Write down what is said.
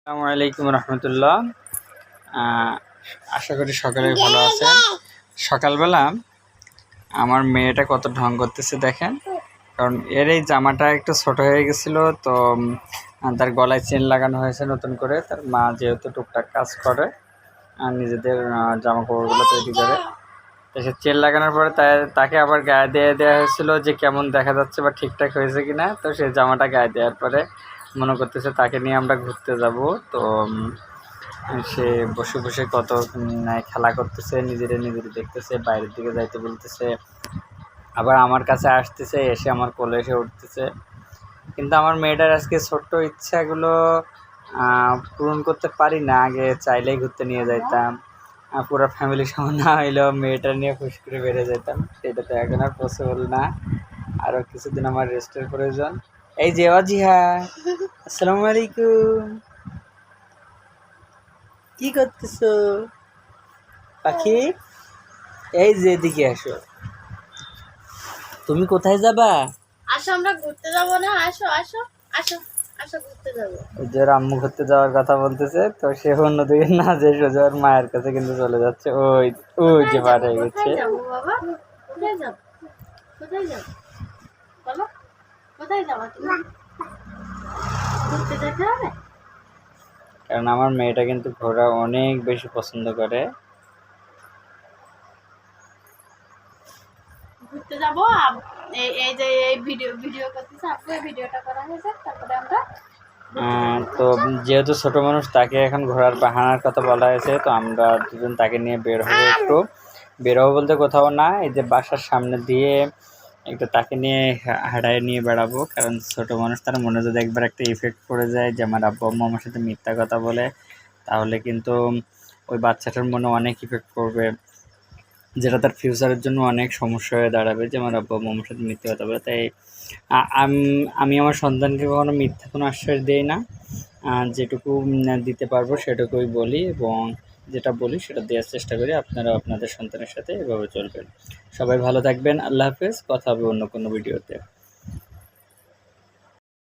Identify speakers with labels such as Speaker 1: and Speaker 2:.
Speaker 1: আসসালামু আলাইকুম রহমতুল্লাহ। আশা করি সকলে ভালো আছেন। সকালবেলা আমার মেয়েটা কত ঢং করতেছে দেখেন, কারণ এর এই জামাটা একটু ছোট হয়ে গেছিলো, তো তার গলায় চেন লাগানো হয়েছে নতুন করে। তার মা যেহেতু টুকটাক কাজ করে আর নিজেদের জামা কাপড়গুলো তৈরি করে, তো সে চেন লাগানোর পরে তাকে আবার গায়ে দিয়ে দেওয়া হয়েছিল যে কেমন দেখা যাচ্ছে বা ঠিকঠাক হয়েছে কি না। তো সে জামাটা গায়ে দেওয়ার পরে মনে করতেছে তাকে নিয়ে আমরা ঘুরতে যাব। তো সে বসে বসে কত খেলা করতেছে, নিজেরে দেখতেছে, বাইরের দিকে যাইতে বলতেছে, আবার আমার কাছে আসতেছে, এসে আমার কোলে এসে উঠতেছে। কিন্তু আমার মেয়েটার আজকে ছোট্ট ইচ্ছাগুলো পূরণ করতে পারি না। আগে চাইলেই ঘুরতে নিয়ে যাইতাম, পুরো ফ্যামিলির সঙ্গে না হইলেও মেয়েটা নিয়ে খুশ করে বেড়ে যেতাম। সেটা তো এখন আর পসিবল না। আরও কিছুদিন আমার রেস্টের প্রয়োজন। এই যে অজিহা, আসসালামু আলাইকুম, কি করতেছো পাখি? এই যে এদিকে আসো। তুমি কোথায় যাবা?
Speaker 2: আসো, আমরা ঘুরতে যাবো না? আসো আসো আসো আসো, ঘুরতে যাবো।
Speaker 1: যে আম্মু ঘুরতে যাওয়ার কথা বলতেছে, তো সে অন্যদিকে না যে সোজা ওর মায়ের কাছে কিন্তু চলে যাচ্ছে। ওই ওই যে পার হয়ে গেছে।
Speaker 2: কোথায় যাবো বাবা? কোথায় যাবো? কোথায় যাবো বলো? কোথায় যাবো তুমি? ঘুরতে যেতে হবে?
Speaker 1: কারণ আমার মেয়েটা কিন্তু ঘোরা অনেক বেশি পছন্দ করে।
Speaker 2: ঘুরতে যাবো। এই যে এই ভিডিও করতেছে আপু, এই ভিডিওটা করা হয়েছে, তারপরে আমরা
Speaker 1: তো যেহেতু ছোট মানুষ, তাকে এখন ঘোরার বাহানার কথা বলা হয়েছে, তো আমরা দুজন তাকে নিয়ে বের হবো। একটু বের হবো বলতে কোথাও না, এই যে বাসার সামনে দিয়ে একটু তাকে নিয়ে হাঁটায় নিয়ে বেড়াবো। কারণ ছোট মানুষ, তার মনে যদি একবার একটা ইফেক্ট পড়ে যায় যে আমার আব্বু আম্মু আমার সাথে মিথ্যা কথা বলে, তাহলে কিন্তু ওই বাচ্চাটার মনে অনেক ইফেক্ট পড়বে, যেটা তার ফিউচারের জন্য অনেক সমস্যা হয়ে দাঁড়াবে যে আমার আব্বু আম্মু আমার সাথে মিথ্যে কথা বলে। তাই আমি আমার সন্তানকে কখনো মিথ্যা কোনো আশ্বাস দিই না। যেটুকু দিতে পারবো সেটুকুই বলি, এবং যেটা বলি সেটা দেওয়ার চেষ্টা করি। আপনারা আপনাদের সন্তানের সাথে এভাবে চলবেন। সবাই ভালো থাকবেন। আল্লাহ হাফেজ। কথা হবে অন্য কোনো ভিডিওতে।